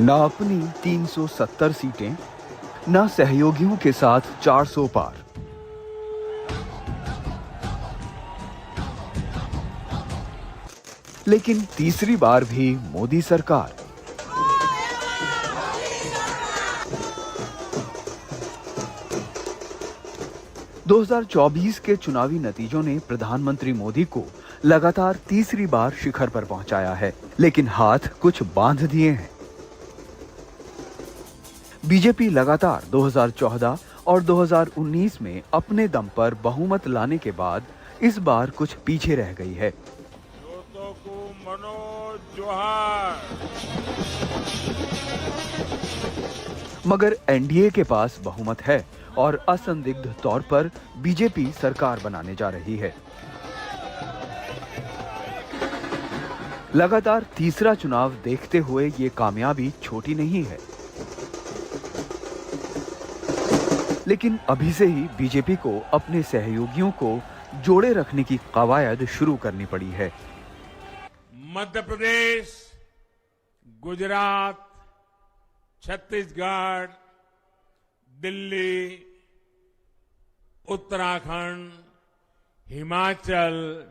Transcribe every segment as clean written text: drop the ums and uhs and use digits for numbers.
ना अपनी 370 सीटें, ना सहयोगियों के साथ 400 पार। लेकिन तीसरी बार भी मोदी सरकार। – 2024 के चुनावी नतीजों ने प्रधानमंत्री मोदी को लगातार तीसरी बार शिखर पर पहुंचाया है, लेकिन हाथ कुछ बांध दिए हैं। बीजेपी लगातार 2014 और 2019 में अपने दम पर बहुमत लाने के बाद इस बार कुछ पीछे रह गई है। मगर एनडीए के पास बहुमत है और असंदिग्ध तौर पर बीजेपी सरकार बनाने जा रही है। लगातार तीसरा चुनाव देखते हुए ये कामयाबी छोटी नहीं है, लेकिन अभी से ही बीजेपी को अपने सहयोगियों को जोड़े रखने की कवायद शुरू करनी पड़ी है। मध्य प्रदेश, गुजरात, छत्तीसगढ़, दिल्ली, उत्तराखंड, हिमाचल,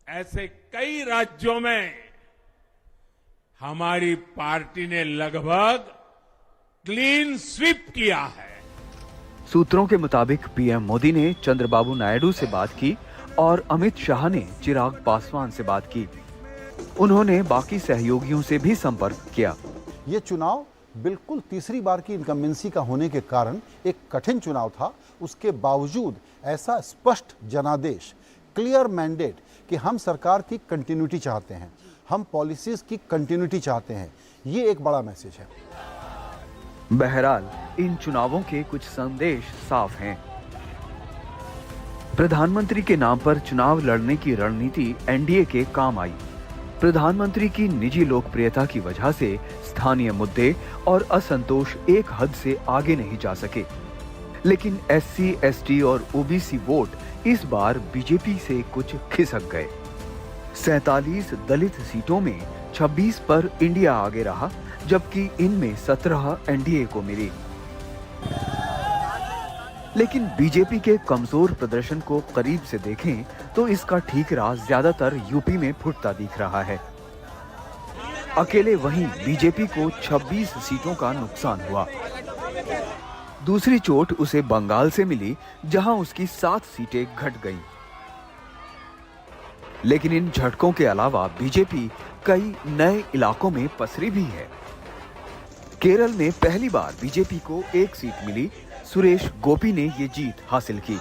ऐसे कई राज्यों में हमारी पार्टी ने लगभग क्लीन स्वीप किया है। सूत्रों के मुताबिक पीएम मोदी ने चंद्रबाबू नायडू से बात की और अमित शाह ने चिराग पासवान से बात की। उन्होंने बाकी सहयोगियों से भी संपर्क किया। ये चुनाव बिल्कुल तीसरी बार की इनकम्बेंसी का होने के कारण एक कठिन चुनाव था। उसके बावजूद ऐसा स्पष्ट जनादेश, क्लियर मैंडेट कि हम सरकार की कंटिन्यूटी चाहते हैं, हम पॉलिसीज की कंटिन्यूटी चाहते हैं, ये एक बड़ा मैसेज है। बहरहाल इन चुनावों के कुछ संदेश साफ हैं। प्रधानमंत्री के नाम पर चुनाव लड़ने की रणनीति एनडीए के काम आई। प्रधानमंत्री की निजी लोकप्रियता की वजह से स्थानीय मुद्दे और असंतोष एक हद से आगे नहीं जा सके, लेकिन एससी, एसटी और ओबीसी वोट इस बार बीजेपी से कुछ खिसक गए। 47 दलित सीटों में 26 पर इंडिया आगे रहा, जबकि इनमें 17 एनडीए को मिली। लेकिन बीजेपी के कमजोर प्रदर्शन को करीब से देखें तो इसका ठीक राज ज्यादातर यूपी में फुटता दिख रहा है। अकेले वहीं बीजेपी को 26 सीटों का नुकसान हुआ। दूसरी चोट उसे बंगाल से मिली, जहां उसकी 7 सीटें घट गईं। लेकिन इन झटकों के अलावा बीजेपी कई नए इलाकों में पसरी भी है। केरल में पहली बार बीजेपी को 1 सीट मिली। सुरेश गोपी ने ये जीत हासिल की।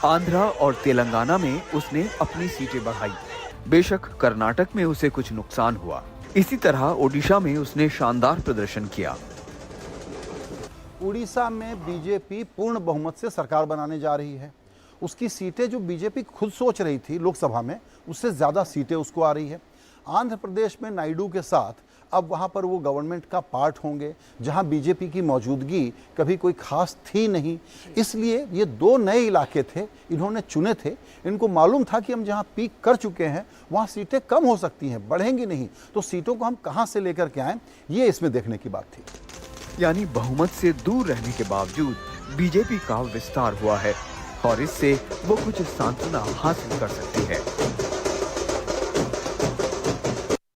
आंध्रा और तेलंगाना में उसने अपनी सीटें बढ़ाई। बेशक कर्नाटक में उसे कुछ नुकसान हुआ। इसी तरह ओडिशा में उसने शानदार प्रदर्शन किया। उड़ीसा में बीजेपी पूर्ण बहुमत से सरकार बनाने जा रही है। उसकी सीटें जो बीजेपी खुद सोच रही थी लोकसभा में, उससे ज्यादा सीटें उसको आ रही है। आंध्र प्रदेश में नायडू के साथ अब वहां पर वो गवर्नमेंट का पार्ट होंगे, जहां बीजेपी की मौजूदगी कभी कोई खास थी नहीं। इसलिए ये 2 नए इलाके थे, इन्होंने चुने थे। इनको मालूम था कि हम जहां पीक कर चुके हैं वहां सीटें कम हो सकती हैं, बढ़ेंगी नहीं, तो सीटों को हम कहां से लेकर के आए, ये इसमें देखने की बात थी। यानी बहुमत से दूर रहने के बावजूद बीजेपी का विस्तार हुआ है और इससे वो कुछ सांत्वना हासिल कर सकती है।